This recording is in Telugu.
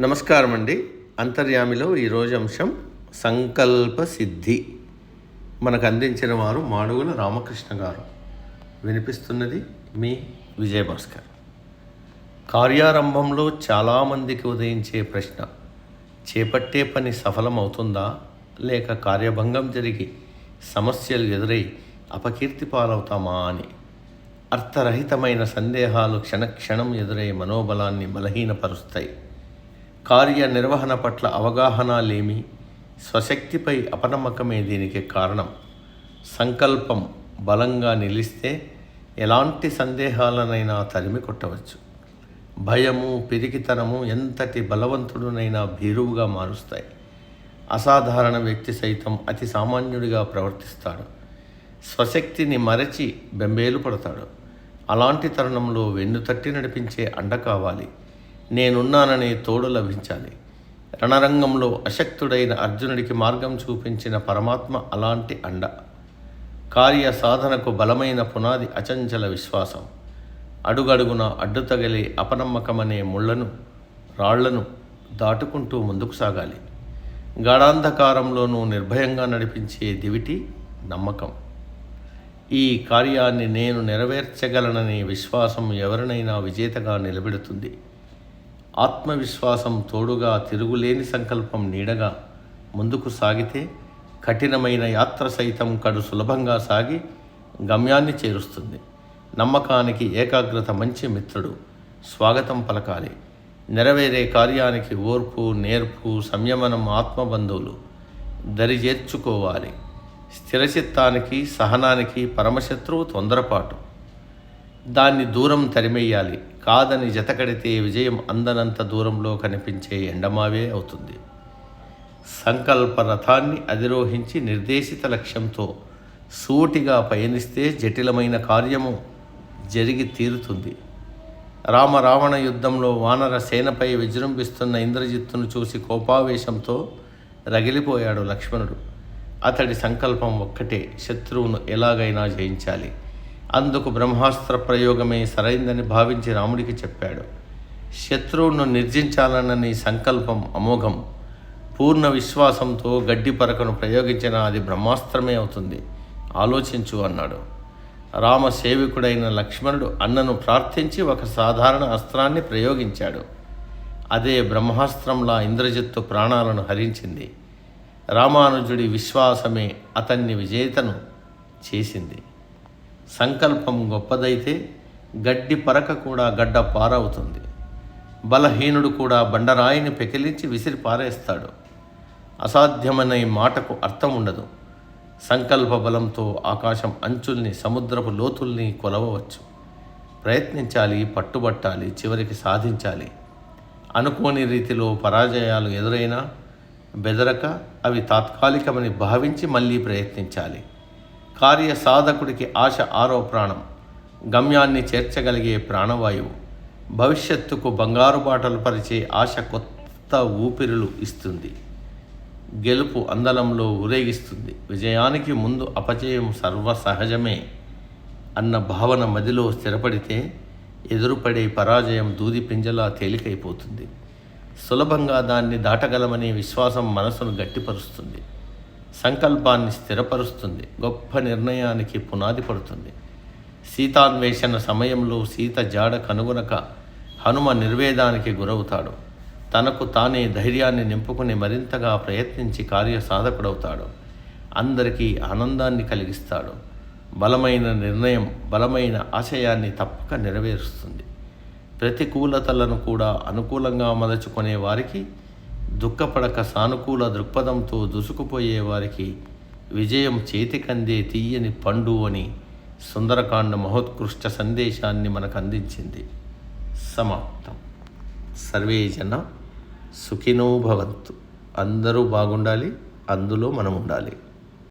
నమస్కారం అండి. అంతర్యామిలో ఈరోజు అంశం సంకల్ప సిద్ధి. మనకు అందించిన వారు మాడుగుల రామకృష్ణ గారు. వినిపిస్తున్నది మీ విజయభాస్కర్. కార్యారంభంలో చాలామందికి ఉదయించే ప్రశ్న, చేపట్టే పని సఫలమవుతుందా లేక కార్యభంగం జరిగి సమస్యలు ఎదురై అపకీర్తి పాలవుతామా అని. అర్థరహితమైన సందేహాలు క్షణక్షణం ఎదురై మనోబలాన్ని బలహీనపరుస్తాయి. కార్యనిర్వహణ పట్ల అవగాహన లేమి, స్వశక్తిపై అపనమ్మకమే దీనికి కారణం. సంకల్పం బలంగా నిలిస్తే ఎలాంటి సందేహాలనైనా తరిమి కొట్టవచ్చు. భయము, పిరికితనము ఎంతటి బలవంతుడునైనా భీరువుగా మారుస్తాయి. అసాధారణ వ్యక్తి సైతం అతి సామాన్యుడిగా ప్రవర్తిస్తాడు. స్వశక్తిని మరచి బెంబేలు పడతాడు. అలాంటి తరుణంలో వెన్నుతట్టి నడిపించే అండ కావాలి. నేనున్నాననే తోడు లభించాలి. రణరంగంలో అశక్తుడైన అర్జునుడికి మార్గం చూపించిన పరమాత్మ అలాంటి అండ. కార్య సాధనకు బలమైన పునాది అచంచల విశ్వాసం. అడుగడుగున అడ్డుతగిలే అపనమ్మకమనే ముళ్లను, రాళ్లను దాటుకుంటూ ముందుకు సాగాలి. గాఢాంధకారంలోనూ నిర్భయంగా నడిపించే దివిటి నమ్మకం. ఈ కార్యాన్ని నేను నెరవేర్చగలననే విశ్వాసం ఎవరినైనా విజేతగా నిలబెడుతుంది. ఆత్మవిశ్వాసం తోడుగా తిరుగులేని సంకల్పం నీడగా ముందుకు సాగితే కఠినమైన యాత్ర సైతం కడు సులభంగా సాగి గమ్యాన్ని చేరుస్తుంది. నమ్మకానికి ఏకాగ్రత మంచి మిత్రుడు. స్వాగతం పలకాలి. నెరవేరే కార్యానికి ఓర్పు, నేర్పు, సంయమనం ఆత్మబంధువులు. దరిచేర్చుకోవాలి. స్థిరచిత్తానికి, సహనానికి పరమశత్రువు తొందరపాటు. దాన్ని దూరం తరిమెయ్యాలి. కాదని జతకడితే విజయం అందనంత దూరంలో కనిపించే ఎండమావే అవుతుంది. సంకల్ప రథాన్ని అధిరోహించి నిర్దేశిత లక్ష్యంతో సూటిగా పయనిస్తే జటిలమైన కార్యము జరిగి తీరుతుంది. రామరావణ యుద్ధంలో వానర సేనపై విజృంభిస్తున్న ఇంద్రజిత్తును చూసి కోపావేశంతో రగిలిపోయాడు లక్ష్మణుడు. అతడి సంకల్పం ఒక్కటే, శత్రువును ఎలాగైనా జయించాలి. అందుకు బ్రహ్మాస్త్ర ప్రయోగమే సరైందని భావించి రాముడికి చెప్పాడు. శత్రువును నిర్జించాలన్న సంకల్పం అమోఘం. పూర్ణ విశ్వాసంతో గడ్డి పరకను ప్రయోగించిన అది బ్రహ్మాస్త్రమే అవుతుంది. ఆలోచించు అన్నాడు. రామ సేవకుడైన లక్ష్మణుడు అన్నను ప్రార్థించి ఒక సాధారణ అస్త్రాన్ని ప్రయోగించాడు. అదే బ్రహ్మాస్త్రంలా ఇంద్రజిత్తు ప్రాణాలను హరించింది. రామానుజుడి విశ్వాసమే అతన్ని విజేతను చేసింది. సంకల్పం గొప్పదైతే గడ్డి పరక కూడా గడ్డ పారవుతుంది. బలహీనుడు కూడా బండరాయిని పెకిలించి విసిరి పారేస్తాడు. అసాధ్యమనే మాటకు అర్థం ఉండదు. సంకల్ప బలంతో ఆకాశం అంచుల్ని, సముద్రపు లోతుల్ని కొలవవచ్చు. ప్రయత్నించాలి, పట్టుబట్టాలి, చివరికి సాధించాలి. అనుకోని రీతిలో పరాజయాలు ఎదురైనా బెదరక అవి తాత్కాలికమని భావించి మళ్ళీ ప్రయత్నించాలి. కార్య సాధకుడికి ఆశ ఆరో ప్రాణం. గమ్యాన్ని చేర్చగలిగే ప్రాణవాయువు. భవిష్యత్తుకు బంగారు బాటలు పరిచే ఆశ కొత్త ఊపిరులు ఇస్తుంది. గెలుపు అందలంలో ఊరేగిస్తుంది. విజయానికి ముందు అపజయం సర్వసహజమే అన్న భావన మదిలో స్థిరపడితే ఎదురుపడే పరాజయం దూది పింజలా తేలికైపోతుంది. సులభంగా దాన్ని దాటగలమనే విశ్వాసం మనసును గట్టిపరుస్తుంది. సంకల్పాన్ని స్థిరపరుస్తుంది. గొప్ప నిర్ణయానికి పునాది పడుతుంది. సీతాన్వేషణ సమయంలో సీత జాడ కనుగొనక హనుమ నిర్వేదానికి గురవుతాడు. తనకు తానే ధైర్యాన్ని నింపుకుని మరింతగా ప్రయత్నించి కార్యసాధకుడవుతాడు. అందరికీ ఆనందాన్ని కలిగిస్తాడు. బలమైన నిర్ణయం బలమైన ఆశయాన్ని తప్పక నెరవేరుస్తుంది. ప్రతికూలతలను కూడా అనుకూలంగా మలచుకునే వారికి, దుఃఖపడక సానుకూల దృక్పథంతో దూసుకుపోయే వారికి విజయం చేతికందే తీయని పండు అని సుందరకాండ మహోత్కృష్ట సందేశాన్ని మనకు అందించింది. సమాప్తం. సర్వే జన సుఖినో భవంతు. అందరూ బాగుండాలి, అందులో మనం ఉండాలి.